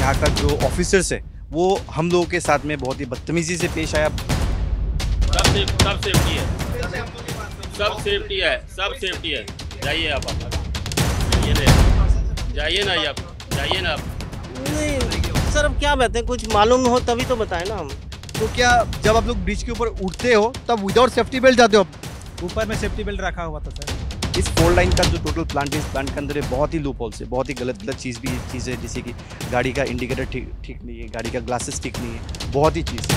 यहाँ का जो ऑफिसर्स है वो हम लोगों के साथ में बहुत ही बदतमीजी से पेश आया। सब सेफ्टी है, सब सेफ्टी है, सब सेफ्टी है। जाइए आप जाइए ना आप। नहीं सर, अब क्या बताएं, कुछ मालूम हो तभी तो बताएं ना हम। तो क्या जब आप लोग ब्रिज के ऊपर उठते हो तब विदाउट सेफ्टी बेल्ट जाते हो? ऊपर में सेफ्टी बेल्ट रखा हुआ था सर। इस 4 लाइन का जो टोटल प्लांट है, इस प्लांट के अंदर बहुत ही लूप होल्स है, बहुत ही गलत चीज़ है, जैसे कि गाड़ी का इंडिकेटर ठीक नहीं है, गाड़ी का ग्लासेस ठीक नहीं है, बहुत ही चीज़।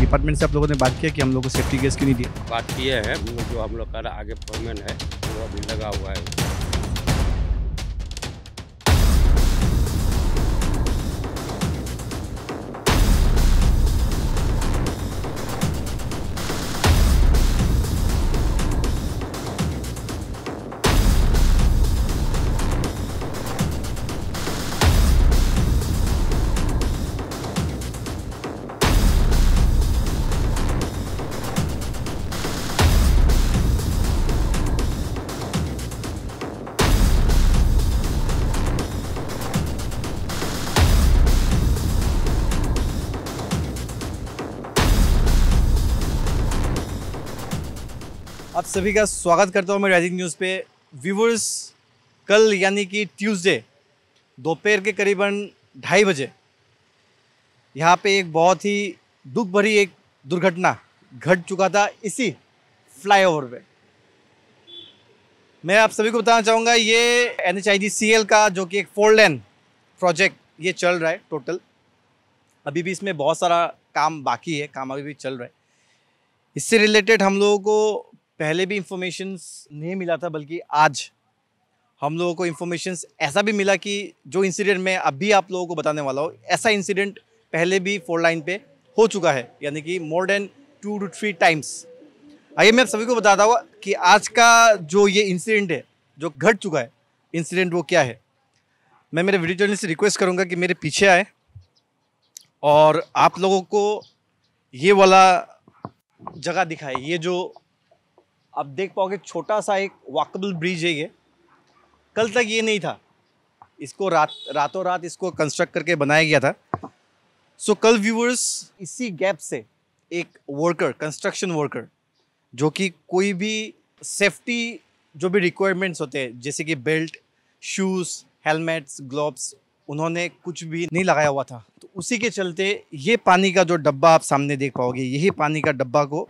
डिपार्टमेंट से आप लोगों ने बात किया कि हम लोग को सेफ्टी गैस क्यों नहीं दिया? बात किए हैं, वो जो हम लोग का आगे फोरमैन है वो अभी लगा हुआ है। आप सभी का स्वागत करता हूँ मैं राइजिंग न्यूज़ पे। व्यूवर्स, कल यानी कि ट्यूसडे दोपहर के करीबन 2:30 बजे यहाँ पे एक बहुत ही दुख भरी एक दुर्घटना घट चुका था इसी फ्लाईओवर पे। मैं आप सभी को बताना चाहूँगा, ये NHIDCL का जो कि एक 4 लेन प्रोजेक्ट ये चल रहा है टोटल। अभी भी इसमें बहुत सारा काम बाकी है, काम अभी भी चल रहा है। इससे रिलेटेड हम लोगों को पहले भी इंफॉर्मेशंस नहीं मिला था, बल्कि आज हम लोगों को इंफॉर्मेशंस ऐसा भी मिला कि जो इंसिडेंट मैं अभी आप लोगों को बताने वाला हूँ, ऐसा इंसिडेंट पहले भी 4 लाइन पे हो चुका है, यानी कि मोर देन 2 to 3 टाइम्स। आइए मैं आप सभी को बताता हूँ कि आज का जो ये इंसिडेंट है जो घट चुका है, इंसिडेंट वो क्या है। मैं मेरे वीडियो जर्नलिस्ट से रिक्वेस्ट करूँगा कि मेरे पीछे आए और आप लोगों को ये वाला जगह दिखाए। ये जो आप देख पाओगे छोटा सा एक वॉकेबल ब्रिज है, ये कल तक ये नहीं था, इसको रातों रात इसको कंस्ट्रक्ट करके बनाया गया था। सो कल व्यूअर्स, इसी गैप से एक वर्कर, कंस्ट्रक्शन वर्कर, जो कि कोई भी सेफ्टी जो भी रिक्वायरमेंट्स होते हैं जैसे कि बेल्ट, शूज़, हेलमेट्स, ग्लोव्स, उन्होंने कुछ भी नहीं लगाया हुआ था। तो उसी के चलते ये पानी का जो डब्बा आप सामने देख पाओगे, यही पानी का डब्बा को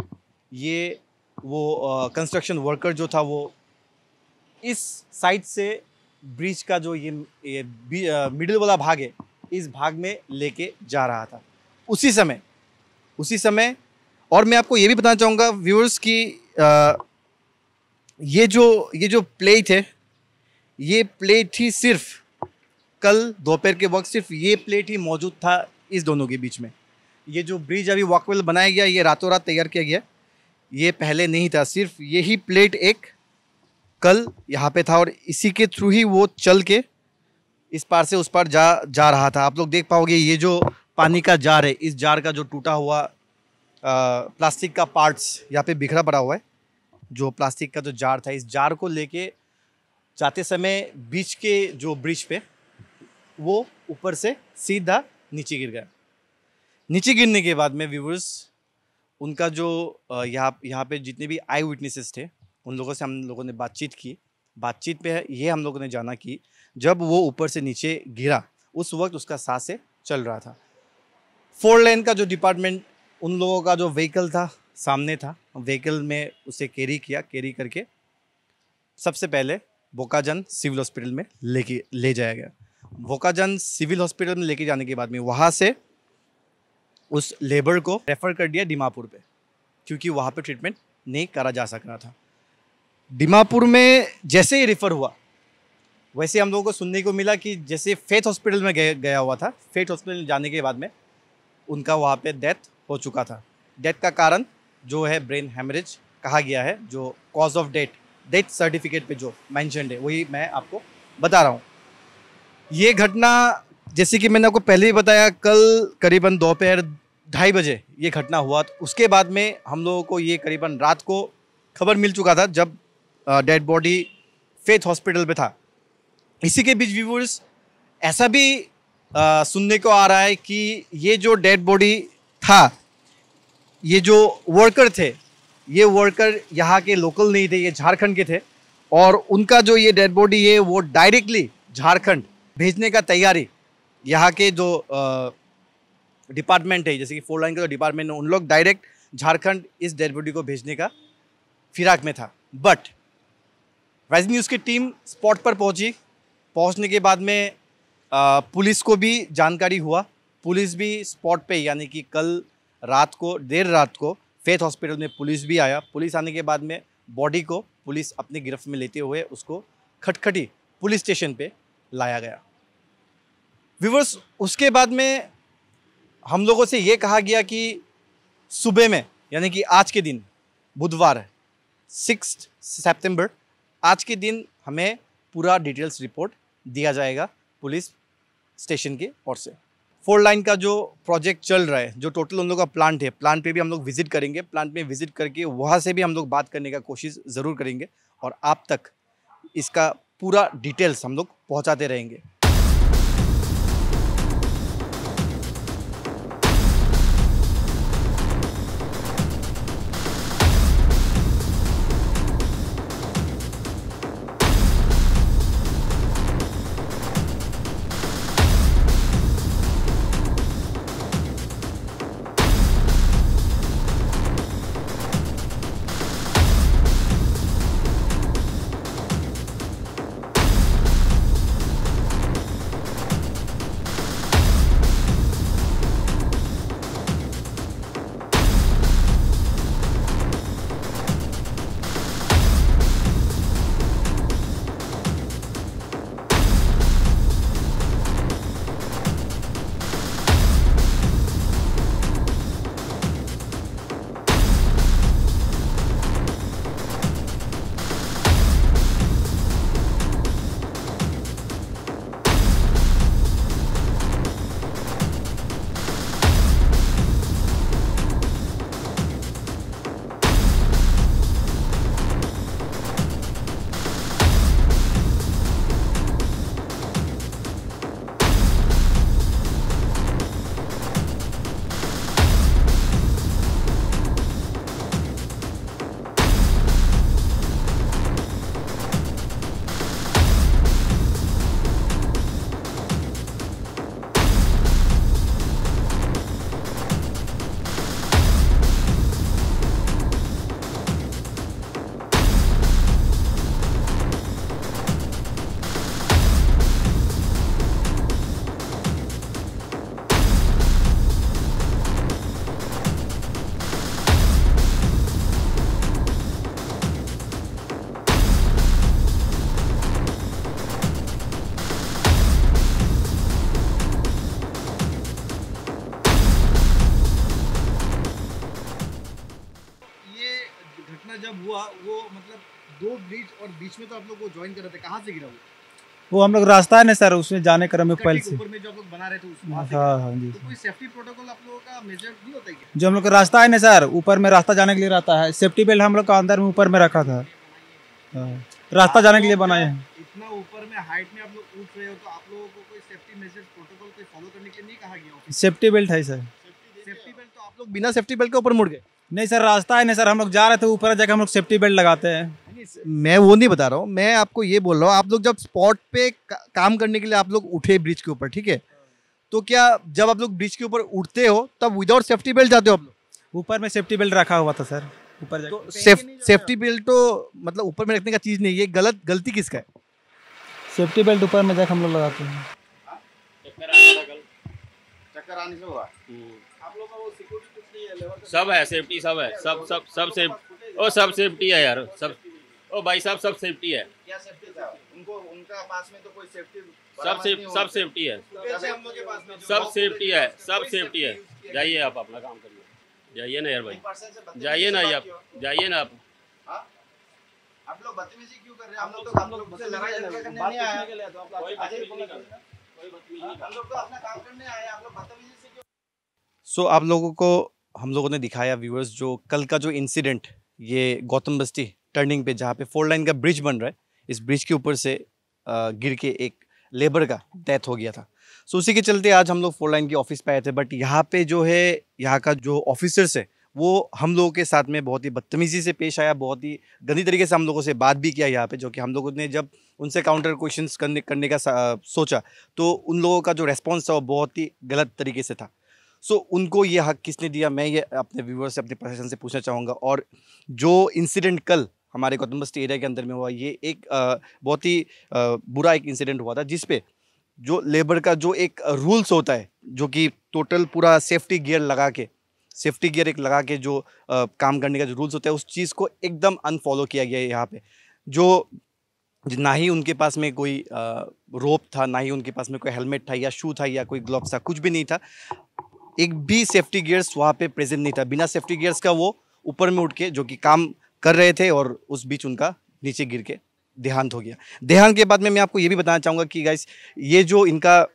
ये वो कंस्ट्रक्शन वर्कर जो था वो इस साइड से ब्रिज का जो ये मिडिल वाला भाग है, इस भाग में लेके जा रहा था उसी समय। और मैं आपको ये भी बताना चाहूँगा व्यूअर्स कि ये जो प्लेट है, ये प्लेट ही सिर्फ कल दोपहर के वक्त सिर्फ ये प्लेट ही मौजूद था इस दोनों के बीच में। ये जो ब्रिज अभी वॉकवेल बनाया गया, ये रातों रात तैयार किया गया, ये पहले नहीं था। सिर्फ यही प्लेट एक कल यहाँ पे था और इसी के थ्रू ही वो चल के इस पार से उस पार जा रहा था। आप लोग देख पाओगे ये जो पानी का जार है, इस जार का जो टूटा हुआ प्लास्टिक का पार्ट्स यहाँ पे बिखरा पड़ा हुआ है। जो प्लास्टिक का जो जार था, इस जार को लेके जाते समय बीच के जो ब्रिज पे वो ऊपर से सीधा नीचे गिर गया। नीचे गिरने के बाद में व्यूवर्स, उनका जो यहाँ पे जितने भी आई विटनेसेस थे उन लोगों से हम लोगों ने बातचीत की। बातचीत पे ये हम लोगों ने जाना कि जब वो ऊपर से नीचे गिरा उस वक्त उसका सांस चल रहा था। 4 लेन का जो डिपार्टमेंट, उन लोगों का जो व्हीकल था सामने था, व्हीकल में उसे कैरी करके सबसे पहले बोकाजन सिविल हॉस्पिटल में ले जाया गया। बोकाजन सिविल हॉस्पिटल में लेके जाने के बाद में वहाँ से उस लेबर को रेफ़र कर दिया दीमापुर पे, क्योंकि वहाँ पे ट्रीटमेंट नहीं करा जा सक रहा था। दीमापुर में जैसे ही रेफ़र हुआ, वैसे हम लोगों को सुनने को मिला कि जैसे फेथ हॉस्पिटल में गया हुआ था, फेथ हॉस्पिटल जाने के बाद में उनका वहाँ पे डेथ हो चुका था। डेथ का कारण जो है ब्रेन हेमरेज कहा गया है, जो कॉज ऑफ डेथ सर्टिफिकेट पे जो मेंशन्ड है वही मैं आपको बता रहा हूँ। ये घटना जैसे कि मैंने आपको पहले ही बताया, कल करीबन दोपहर 2:30 बजे ये घटना हुआ। तो उसके बाद में हम लोगों को ये करीबन रात को खबर मिल चुका था जब डेड बॉडी फेथ हॉस्पिटल पे था। इसी के बीच व्यूअर्स, ऐसा भी सुनने को आ रहा है कि ये जो डेड बॉडी था, ये जो वर्कर थे, ये वर्कर यहाँ के लोकल नहीं थे, ये झारखंड के थे और उनका जो ये डेड बॉडी है वो डायरेक्टली झारखंड भेजने का तैयारी यहाँ के जो डिपार्टमेंट है, जैसे कि 4 लाइन का जो डिपार्टमेंट है, उन लोग डायरेक्ट झारखंड इस डेड बॉडी को भेजने का फिराक में था। बट वाइज न्यूज़ की टीम स्पॉट पर पहुंची। पहुंचने के बाद में पुलिस को भी जानकारी हुआ। पुलिस भी स्पॉट पे, यानी कि कल रात को, देर रात को फेथ हॉस्पिटल में पुलिस भी आया। पुलिस आने के बाद में बॉडी को पुलिस अपनी गिरफ्त में लेते हुए उसको खटखटी पुलिस स्टेशन पे लाया गया। व्यूअर्स, उसके बाद में हम लोगों से ये कहा गया कि सुबह में, यानी कि आज के दिन बुधवार है 6 सितंबर, आज के दिन हमें पूरा डिटेल्स रिपोर्ट दिया जाएगा पुलिस स्टेशन की ओर से। 4 लाइन का जो प्रोजेक्ट चल रहा है, जो टोटल उन लोगों का प्लांट है, प्लांट पे भी हम लोग विजिट करेंगे। प्लांट में विजिट करके वहाँ से भी हम लोग बात करने का कोशिश ज़रूर करेंगे और आप तक इसका पूरा डिटेल्स हम लोग पहुँचाते रहेंगे। जब हुआ वो मतलब 2 ब्रिज और बीच में तो आप लोग वो ज्वाइन कर रहे थे, कहाँ से गिरा वो हम लोग रास्ता है ना सर, उसमें जाने क्रम में पहले से। ऊपर में जो आप लोग बना रहे थे उसमें? हाँ जी। तो कोई सेफ्टी प्रोटोकॉल आप लोगों का मेजर नहीं होता है क्या? जो हम लोग का रास्ता है ना सर, ऊपर में रास्ता जाने के लिए रहता है, सेफ्टी बेल्ट हम लोग का अंदर में ऊपर में रखा था। रास्ता जाने के लिए बनाए हैं। इतना ऊपर में हाइट में आप लोग उठ रहे हो तो आप लोगों को कोई सेफ्टी मेजर प्रोटोकॉल कोई फॉलो करने के लिए नहीं कहा गया? सेफ्टी बेल्ट है सर। सेफ्टी बेल्ट तो आप लोग बिना सेफ्टी बेल्ट के ऊपर मुड़ गए? नहीं सर, रास्ता है ना सर, हम लोग जा रहे थे ऊपर जाकर हम लोग सेफ्टी बेल्ट लगाते हैं। मैं वो नहीं बता रहा हूँ, मैं आपको ये बोल रहा हूँ, आप लोग जब स्पॉट पे काम करने के लिए आप लोग उठे ब्रिज के ऊपर, ठीक है, तो क्या जब आप लोग ब्रिज के ऊपर उठते हो तब विदाउट सेफ्टी बेल्ट जाते हो आप लोग? ऊपर में सेफ्टी बेल्ट रखा हुआ था सर, ऊपर तो सेफ्टी बेल्ट तो मतलब ऊपर में रखने का चीज नहीं, ये गलती किसका है? सेफ्टी बेल्ट ऊपर में जाकर हम लोग लगाते हैं। चक्कर आने से हुआ? आप लोग का वो सिक्योरिटी कुछ नहीं है, लेवल सब है, सेफ्टी सब है, सब सब सेफ्टी है यार, सब। ओ भाई साहब, सब सेफ्टी है। क्या सेफ्टी था? उनका पास में तो कोई सेफ्टी सब सेफ्टी है, हम लोग के पास में सब सेफ्टी है, सब सेफ्टी है। जाइए आप अपना काम करिए, जाइए ना यार भाई, जाइए ना आप, जाइए ना आप। आप लोग बदतमीजी क्यों कर रहे हैं? हम लोग तो लड़ाई झगड़ा करने नहीं आए, हम लोग तो अपना काम करने आए, आप लोग बदतमीजी से क्यों? सो आप लोगों को हम लोगों ने दिखाया व्यूअर्स, जो कल का जो इंसिडेंट, ये गौतम बस्ती टर्निंग पे जहाँ पे 4 लाइन का ब्रिज बन रहा है, इस ब्रिज के ऊपर से गिर के एक लेबर का डेथ हो गया था। सो उसी के चलते आज हम लोग 4 लाइन के ऑफिस पे आए थे। बट यहाँ पे जो है यहाँ का जो ऑफिसर्स है वो हम लोगों के साथ में बहुत ही बदतमीजी से पेश आया, बहुत ही गंदी तरीके से हम लोगों से बात भी किया यहाँ पे, जो कि हम लोगों ने जब उनसे काउंटर क्वेश्चंस करने का सोचा तो उन लोगों का जो रेस्पॉन्स था वो बहुत ही गलत तरीके से था। सो उनको ये हक किसने दिया, मैं ये अपने व्यूअर्स से, अपने प्रशासन से पूछना चाहूँगा। और जो इंसिडेंट कल हमारे गौतम बस्ती एरिया के अंदर में हुआ, ये एक बहुत ही बुरा एक इंसिडेंट हुआ था, जिसपे जो लेबर का जो एक रूल्स होता है, जो कि टोटल पूरा सेफ्टी गियर एक लगा के जो काम करने का जो रूल्स होता है, उस चीज़ को एकदम अनफॉलो किया गया है यहाँ पे। जो ना ही उनके पास में कोई रोप था, ना ही उनके पास में कोई हेलमेट था या शू था या कोई ग्लव्स था, कुछ भी नहीं था। एक भी सेफ्टी गियर्स वहाँ पे प्रेजेंट नहीं था। बिना सेफ्टी गियर्स का वो ऊपर में उठ के जो कि काम कर रहे थे और उस बीच उनका नीचे गिर के देहांत हो गया। देहांत के बाद में मैं आपको ये भी बताना चाहूँगा कि गाइस, ये जो इनका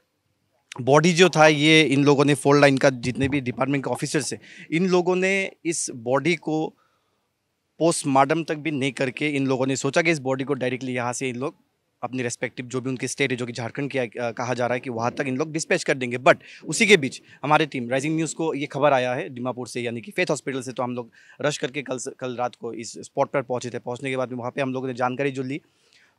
बॉडी जो था, ये इन लोगों ने 4 लाइन का जितने भी डिपार्टमेंट के ऑफिसर्स हैं, इन लोगों ने इस बॉडी को पोस्टमार्टम तक भी नहीं करके इन लोगों ने सोचा कि इस बॉडी को डायरेक्टली यहाँ से इन लोग अपनी रेस्पेक्टिव जो भी उनके स्टेट है, जो कि झारखंड कहा जा रहा है, कि वहाँ तक इन लोग डिस्पैच कर देंगे। बट उसी के बीच हमारी टीम राइजिंग न्यूज़ को ये खबर आया है दीमापुर से, यानी कि फेथ हॉस्पिटल से। तो हम लोग रश करके कल रात को इस स्पॉट पर पहुँचे थे। पहुँचने के बाद में वहाँ पे हम लोगों ने जानकारी जो ली,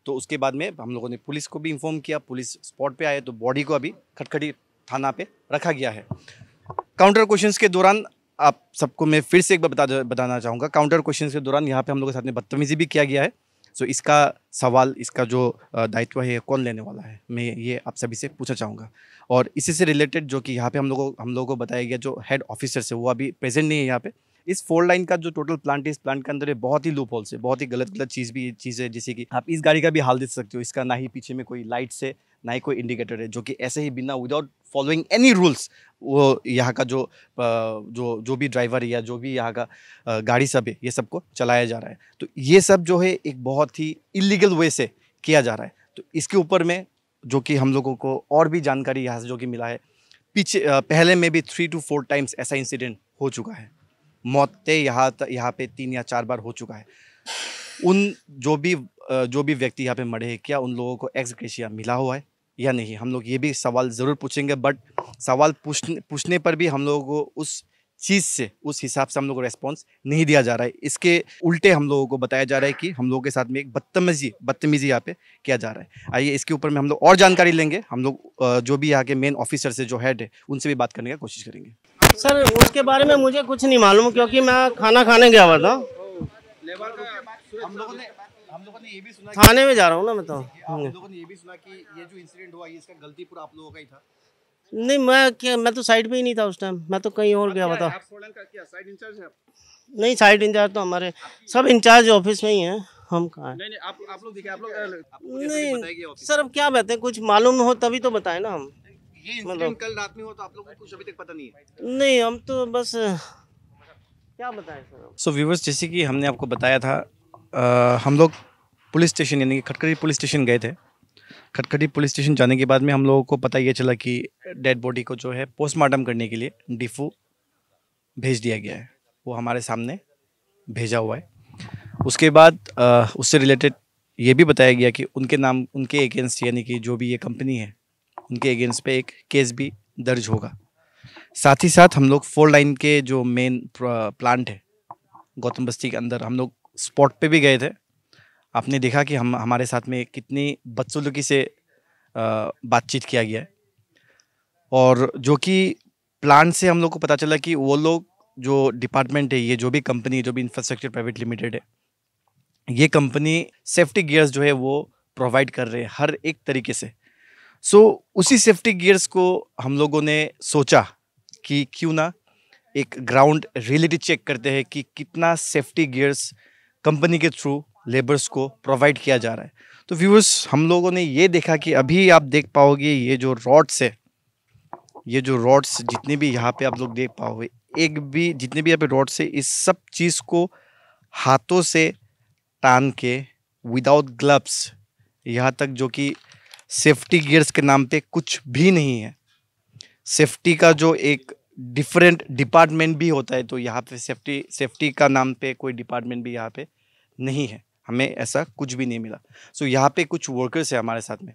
तो उसके बाद में हम लोगों ने पुलिस को भी इन्फॉर्म किया। पुलिस स्पॉट पे आए तो बॉडी को अभी खटखटी थाना पे रखा गया है। काउंटर क्वेश्चंस के दौरान आप सबको मैं फिर से एक बार बताना चाहूँगा, काउंटर क्वेश्चंस के दौरान यहाँ पे हम लोगों के साथ में बदतमीजी भी किया गया है। सो इसका सवाल, इसका जो दायित्व है कौन लेने वाला है, मैं ये आप सभी से पूछना चाहूँगा। और इसी से रिलेटेड जो कि यहाँ पे हम लोगों को बताया गया, जो हेड ऑफिसर्स है वो अभी प्रेजेंट नहीं है यहाँ पे। इस 4 लाइन का जो टोटल प्लांट है, इस प्लांट के अंदर है बहुत ही लूप होल्स है, बहुत ही गलत चीज़ है। जैसे कि आप इस गाड़ी का भी हाल देख सकते हो, इसका ना ही पीछे में कोई लाइट्स है, ना ही कोई इंडिकेटर है, जो कि ऐसे ही बिना विदाउट फॉलोइंग एनी रूल्स वो यहाँ का जो भी ड्राइवर या जो भी यहाँ का गाड़ी सब है, ये सबको चलाया जा रहा है। तो ये सब जो है एक बहुत ही इलीगल वे से किया जा रहा है। तो इसके ऊपर में जो कि हम लोगों को और भी जानकारी यहाँ से जो कि मिला है, पीछे पहले में भी 3 to 4 टाइम्स ऐसा इंसिडेंट हो चुका है। मौतें यहाँ पे 3 या 4 बार हो चुका है। उन जो भी व्यक्ति यहाँ पे मरे हैं, क्या उन लोगों को एक्स ग्रेशिया मिला हुआ है या नहीं, हम लोग ये भी सवाल ज़रूर पूछेंगे। बट सवाल पूछने पर भी हम लोगों को उस चीज़ से, उस हिसाब से हम लोगों को रेस्पॉन्स नहीं दिया जा रहा है। इसके उल्टे हम लोगों को बताया जा रहा है कि हम लोगों के साथ में एक बदतमीजी यहाँ पे किया जा रहा है। आइए इसके ऊपर में हम लोग और जानकारी लेंगे। हम लोग जो भी यहाँ के मेन ऑफिसर से, जो हेड है, उनसे भी बात करने की कोशिश करेंगे। सर उसके बारे में मुझे कुछ नहीं मालूम, क्योंकि मैं खाना खाने गया हुआ था। हम लोगों ने ये भी सुना, थाने में जा रहा हूँ ना मैं तो। हम लोगों ने ये भी सुना कि ये जो इंसिडेंट हुआ, ये इसका गलती पूरा आप लोगों का ही था। नहीं, मैं तो साइड पे ही नहीं था उस टाइम, मैं तो कहीं और गया हुआ था। नहीं, साइड इंचार्ज तो हमारे सब इंचार्ज ऑफिस में ही हैं, हम कहाँ हैं। नहीं, आप लोग दिखे, आप लोग नहीं सर, अब क्या बताएं, कुछ मालूम हो तभी तो बताएं ना हम। ये इंसिडेंट कल रात में हुआ, तो आप लोगों को कुछ अभी तक पता नहीं है? नहीं, हम तो बस क्या बताएं सर। सो व्यूवर्स, जैसे कि हमने आपको बताया था, हम लोग पुलिस स्टेशन यानी कि खटखटी पुलिस स्टेशन गए थे। खटखटी पुलिस स्टेशन जाने के बाद में हम लोगों को पता ये चला कि डेड बॉडी को जो है पोस्टमार्टम करने के लिए डिफू भेज दिया गया है। वो हमारे सामने भेजा हुआ है। उसके बाद उससे रिलेटेड ये भी बताया गया कि उनके अगेंस्ट, यानी कि जो भी ये कंपनी है, उनके अगेंस्ट पे एक केस भी दर्ज होगा। साथ ही साथ हम लोग 4 लाइन के जो मेन प्लांट है गौतम बस्ती के अंदर, हम लोग स्पॉट पे भी गए थे। आपने देखा कि हमारे साथ में कितनी बदसलूकी से बातचीत किया गया है। और जो कि प्लांट से हम लोग को पता चला कि वो लोग जो डिपार्टमेंट है, ये जो भी कंपनी है, जो भी इंफ्रास्ट्रक्चर प्राइवेट लिमिटेड है, ये कंपनी सेफ्टी गियर्स जो है वो प्रोवाइड कर रहे हैं हर एक तरीके से। सो उसी सेफ्टी गियर्स को हम लोगों ने सोचा कि क्यों ना एक ग्राउंड रियलिटी चेक करते हैं कि कितना सेफ्टी गियर्स कंपनी के थ्रू लेबर्स को प्रोवाइड किया जा रहा है। तो व्यूअर्स, हम लोगों ने ये देखा कि अभी आप देख पाओगे ये जो रॉड्स है, ये जो रॉड्स जितने भी यहाँ पे आप लोग देख पाओगे, एक भी जितने भी यहाँ पे रॉड्स है, इस सब चीज़ को हाथों से टान के विदाउट ग्लव्स, यहाँ तक जो कि सेफ्टी गियर्स के नाम पे कुछ भी नहीं है। सेफ्टी का जो एक डिफरेंट डिपार्टमेंट भी होता है, तो यहाँ पे सेफ्टी का नाम पे कोई डिपार्टमेंट भी यहाँ पे नहीं है। हमें ऐसा कुछ भी नहीं मिला। सो यहाँ पे कुछ वर्कर्स है हमारे साथ में,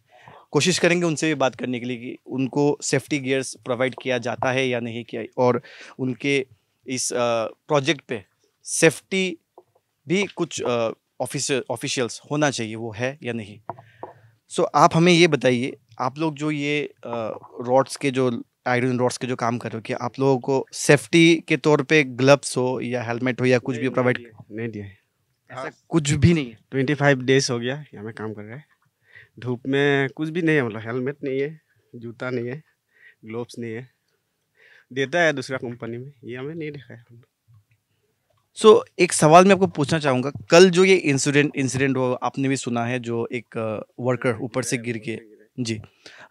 कोशिश करेंगे उनसे भी बात करने के लिए कि उनको सेफ्टी गियर्स प्रोवाइड किया जाता है या नहीं किया, और उनके इस प्रोजेक्ट पे सेफ्टी भी कुछ ऑफिशियल्स होना चाहिए, वो है या नहीं। सो आप हमें ये बताइए, आप लोग जो ये रॉड्स के जो आयरन रॉड्स के जो काम कर रहे हो, कि आप लोगों को सेफ्टी के तौर पे ग्लव्स हो या हेलमेट हो या कुछ भी प्रोवाइड, नहीं दिया है। ऐसा कुछ भी नहीं है? 25 डेज हो गया यहाँ में काम कर रहा है। धूप में कुछ भी नहीं है, मतलब हेलमेट नहीं है, जूता नहीं है, ग्लोव्स नहीं है। देता है दूसरा कंपनी में, ये हमें नहीं देखा है। सो एक सवाल मैं आपको पूछना चाहूँगा, कल जो ये इंसिडेंट हो, आपने भी सुना है, जो एक वर्कर ऊपर से गिर के, जी,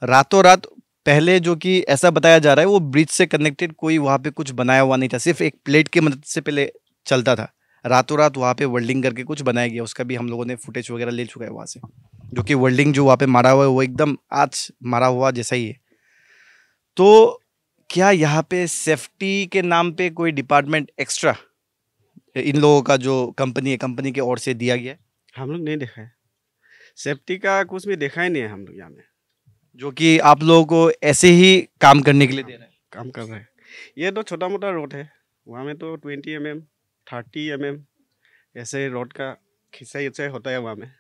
रातों रात, पहले जो कि ऐसा बताया जा रहा है वो ब्रिज से कनेक्टेड कोई वहाँ पे कुछ बनाया हुआ नहीं था, सिर्फ एक प्लेट की मदद से पहले चलता था। रातों रात वहाँ पे वेल्डिंग करके कुछ बनाया गया, उसका भी हम लोगों ने फुटेज वगैरह ले चुका है वहाँ से, जो कि वेल्डिंग जो वहाँ पे मारा हुआ है वो एकदम आज मारा हुआ जैसा ही है। तो क्या यहाँ पे सेफ्टी के नाम पे कोई डिपार्टमेंट एक्स्ट्रा इन लोगों का जो कंपनी है, कंपनी के ओर से दिया गया है? हम लोग नहीं देखा है, सेफ्टी का कुछ भी देखा ही नहीं है हम लोग यहाँ में, जो कि आप लोगों को ऐसे ही काम करने के लिए दे रहा है? काम कर रहे हैं। ये तो छोटा मोटा रोड है, वहाँ में तो 20 mm 30 mm ऐसे रोड का खिंचाई उचाई होता है वहाँ में।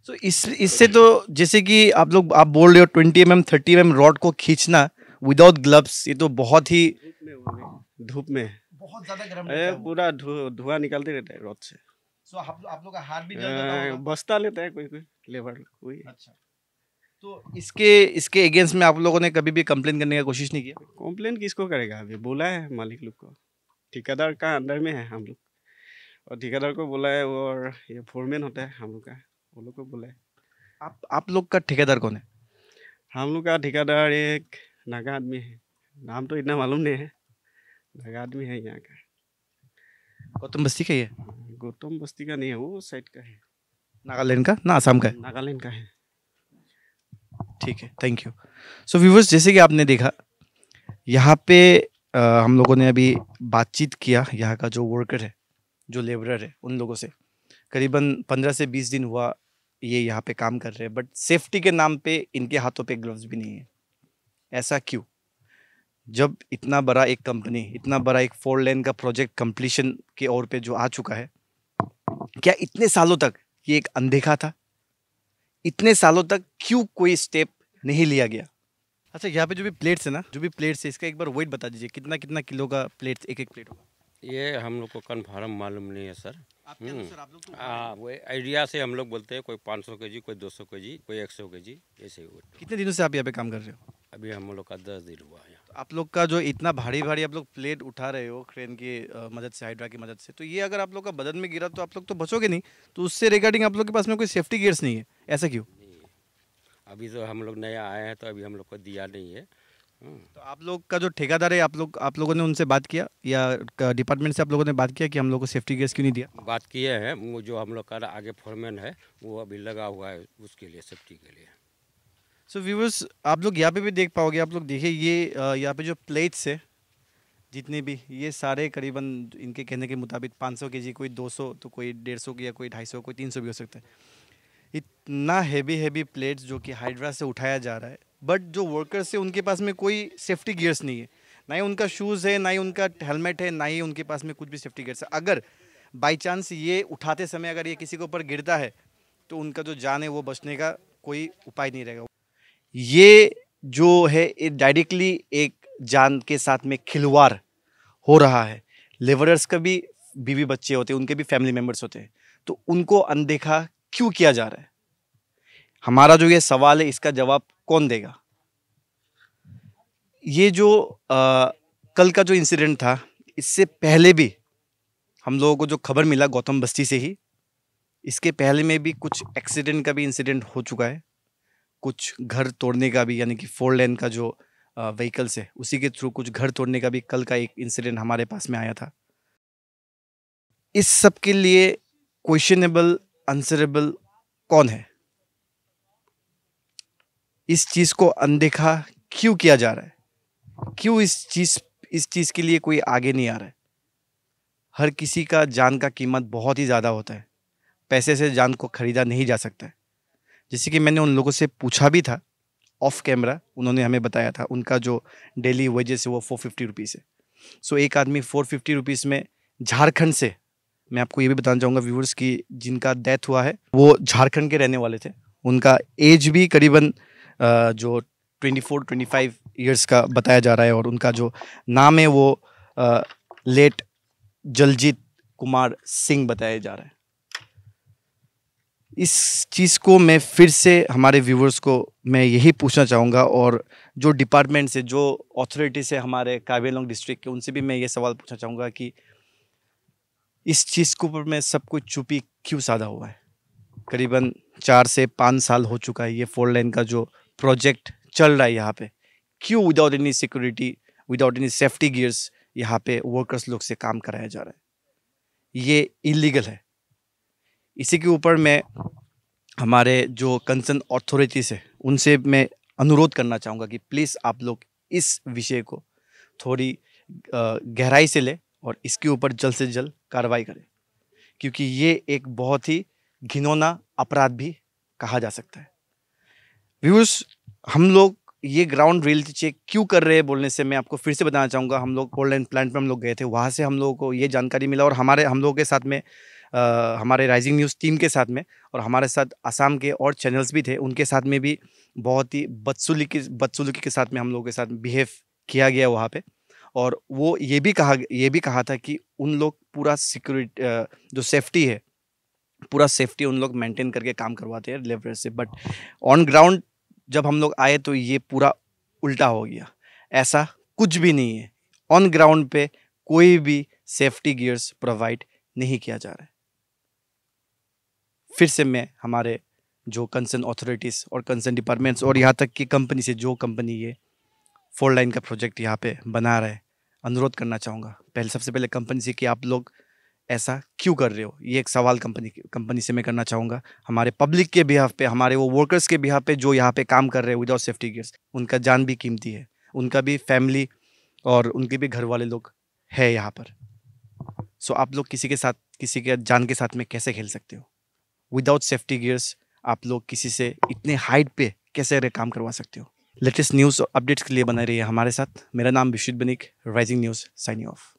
तो इससे तो जैसे कि आप बोल रहे हो 20 mm 30 mm रॉड को खींचना विदाउट ग्लव्स, ये तो बहुत ही धूप में बहुत ज्यादा गर्म पूरा धुआं निकलते रहता है रॉड से। सो आप लोग का हाथ भी जल जाता होगा? बस्ता लेता है कोई लेबर कोई। अच्छा, तो इसके अगेंस्ट में आप लोगों ने कभी भी कंप्लेन करने का कोशिश नहीं किया? कंप्लेन किसको करेगा, अभी बोला है मालिक लोग को, ठेकेदार का अंडर में है हम लोग, और ठेकेदार को बोला है, और ये फोरमैन होता है हम लोग का, वो लोग को बोला है। आप लोग का ठेकेदार कौन है? हम लोग का ठेकेदार एक नागा आदमी है, नाम तो इतना मालूम नहीं है, नागा आदमी है यहाँ का। गौतम बस्ती का ही है? गौतम बस्ती का नहीं है, वो साइड का है, नागालैंड का ना आसाम का है? नागालैंड का है। ठीक है, थैंक यू। सो व्यूवर्स, जैसे कि आपने देखा यहाँ पे हम लोगों ने अभी बातचीत किया यहाँ का जो वर्कर है, जो लेबरर है, उन लोगों से। करीबन 15 से 20 दिन हुआ ये यहाँ पे काम कर रहे हैं, बट सेफ्टी के नाम पे इनके हाथों पे ग्लव्स भी नहीं है। ऐसा क्यों? जब इतना बड़ा एक कंपनी, इतना बड़ा एक 4 लेन का प्रोजेक्ट कंप्लीशन के ओर पे जो आ चुका है, क्या इतने सालों तक ये एक अनदेखा था? इतने सालों तक क्यों कोई स्टेप नहीं लिया गया? अच्छा, यहाँ पे जो भी प्लेट्स है ना, जो भी प्लेट्स है, इसका एक बार वेट बता दीजिए, कितना कितना किलो का प्लेट, एक प्लेट होगा? ये हम लोग को कन्फर्म मालूम नहीं है सर। आपके अनुसार आप लोग तो हाँ, वो आइडिया से हम लोग बोलते हैं, कोई 500 kg, कोई 200 kg, कोई 100 kg, ऐसे ही। कितने दिनों से आप यहाँ पे काम कर रहे हो? अभी हम लोग का 10 दिन हुआ है। तो आप लोग का जो इतना भारी भारी आप लोग प्लेट उठा रहे हो क्रेन की मदद से, हाइड्रा की मदद से, तो ये अगर आप लोग का बदन में गिरा तो आप लोग तो बचोगे नहीं। तो उससे रिगार्डिंग आप लोग के पास में कोई सेफ्टी गियर्स नहीं है, ऐसा क्यों? अभी तो हम लोग नया आए हैं, तो अभी हम लोग को दिया नहीं है। तो आप लोग का जो ठेकेदार है, आप लोगों ने उनसे बात किया या डिपार्टमेंट से आप लोगों ने बात किया कि हम लोग को सेफ्टी गियर्स क्यों नहीं दिया? बात किए हैं, वो जो हम लोग का आगे फोरमैन है, वो अभी लगा हुआ है उसके लिए, सेफ्टी के लिए। सो व्यूवर्स, आप लोग यहाँ पे भी देख पाओगे, आप लोग देखिए ये यहाँ पे जो प्लेट्स है जितने भी, ये सारे करीबन इनके कहने के मुताबिक 500 kg, कोई 200, तो कोई 150 या कोई 250, कोई 300 भी हो सकता है। इतना हैवी प्लेट्स जो कि हाइड्रा से उठाया जा रहा है, बट जो वर्कर्स है उनके पास में कोई सेफ्टी गियर्स नहीं है, ना ही उनका शूज़ है, ना ही उनका हेलमेट है, ना ही उनके पास में कुछ भी सेफ्टी गियर्स है। अगर बाई चांस ये उठाते समय अगर ये किसी के ऊपर गिरता है तो उनका जो जान है वो बचने का कोई उपाय नहीं रहेगा। ये जो है ये डायरेक्टली एक जान के साथ में खिलवाड़ हो रहा है। लेबरर्स का भी बीवी बच्चे होते हैं, उनके भी फैमिली मेम्बर्स होते हैं, तो उनको अनदेखा क्यों किया जा रहा है? हमारा जो ये सवाल है, इसका जवाब कौन देगा? ये जो कल का जो इंसिडेंट था, इससे पहले भी हम लोगों को जो खबर मिला गौतम बस्ती से ही, इसके पहले में भी कुछ एक्सीडेंट का भी इंसिडेंट हो चुका है, कुछ घर तोड़ने का भी, यानी कि 4 लेन का जो व्हीकल्स है उसी के थ्रू कुछ घर तोड़ने का भी कल का एक इंसिडेंट हमारे पास में आया था। इस सब के लिए क्वेश्चनेबल, आंसरेबल कौन है? इस चीज को अनदेखा क्यों किया जा रहा है? क्यों इस चीज के लिए कोई आगे नहीं आ रहा है? हर किसी का जान का कीमत बहुत ही ज़्यादा होता है, पैसे से जान को खरीदा नहीं जा सकता है। जैसे कि मैंने उन लोगों से पूछा भी था ऑफ कैमरा, उन्होंने हमें बताया था उनका जो डेली वेजेस है वो 450 रुपीज़ है। सो एक आदमी 450 रुपीज़ में झारखंड से, मैं आपको ये भी बताना चाहूँगा व्यूअर्स की जिनका डेथ हुआ है वो झारखंड के रहने वाले थे। उनका एज भी करीबन जो 24-25 ईयर्स का बताया जा रहा है और उनका जो नाम है वो लेट जलजीत कुमार सिंह बताया जा रहा है। इस चीज़ को मैं फिर से हमारे व्यूवर्स को मैं यही पूछना चाहूँगा और जो डिपार्टमेंट से, जो अथॉरिटी से हमारे कार्बी आंगलोंग डिस्ट्रिक्ट के, उनसे भी मैं ये सवाल पूछना चाहूँगा कि इस चीज़ के ऊपर में सब कुछ चुप्पी क्यों साधा हुआ है। करीबन 4 से 5 साल हो चुका है ये 4 लेन का जो प्रोजेक्ट चल रहा है यहाँ पे, क्यों without any security, without any safety gears यहाँ पे वर्कर्स लोग से काम कराया जा रहा है। ये इलीगल है। इसी के ऊपर मैं हमारे जो कंसर्न अथॉरिटीज़ है उनसे मैं अनुरोध करना चाहूँगा कि प्लीज़ आप लोग इस विषय को थोड़ी गहराई से ले और इसके ऊपर जल्द से जल्द कार्रवाई करें, क्योंकि ये एक बहुत ही घिनौना अपराध भी कहा जा सकता है। व्यूअर्स, हम लोग ये ग्राउंड रियलिटी चेक क्यों कर रहे हैं बोलने से मैं आपको फिर से बताना चाहूँगा। हम लोग पोलैंड प्लांट पर हम लोग गए थे, वहाँ से हम लोगों को ये जानकारी मिला और हम लोगों के साथ में हमारे राइजिंग न्यूज़ टीम के साथ में और हमारे साथ असम के और चैनल्स भी थे, उनके साथ में भी बहुत ही बदसलूकी के साथ में हम लोगों के साथ बिहेव किया गया वहाँ पे। और वो ये भी कहा था कि उन लोग पूरा सिक्योरिटी जो सेफ्टी है, पूरा सेफ्टी उन लोग मेंटेन करके काम करवाते हैं लेबर से। बट ऑन ग्राउंड जब हम लोग आए तो ये पूरा उल्टा हो गया। ऐसा कुछ भी नहीं है। ऑन ग्राउंड पे कोई भी सेफ्टी गियर्स प्रोवाइड नहीं किया जा रहा है। फिर से मैं हमारे जो कंसर्न अथॉरिटीज़ और कंसर्न डिपार्टमेंट्स और यहाँ तक कि कंपनी से, जो कंपनी ये 4 लाइन का प्रोजेक्ट यहाँ पे बना रहा है, अनुरोध करना चाहूँगा सबसे पहले कंपनी से कि आप लोग ऐसा क्यों कर रहे हो। ये एक सवाल कंपनी से मैं करना चाहूँगा, हमारे पब्लिक के बिहाफ पे, हमारे वो वर्कर्स के बिहाफ पे जो यहाँ पे काम कर रहे हैं विदाउट सेफ्टी गियर्स। उनका जान भी कीमती है, उनका भी फैमिली और उनके भी घर वाले लोग है यहाँ पर। सो आप लोग किसी के जान के साथ में कैसे खेल सकते हो विदाउट सेफ्टी गियर्स। आप लोग किसी से इतने हाइट पे कैसे काम करवा सकते हो। लेटेस्ट न्यूज़ अपडेट्स के लिए बने रहिए हमारे साथ। मेरा नाम Vishwit Banik, Rising News, signing of.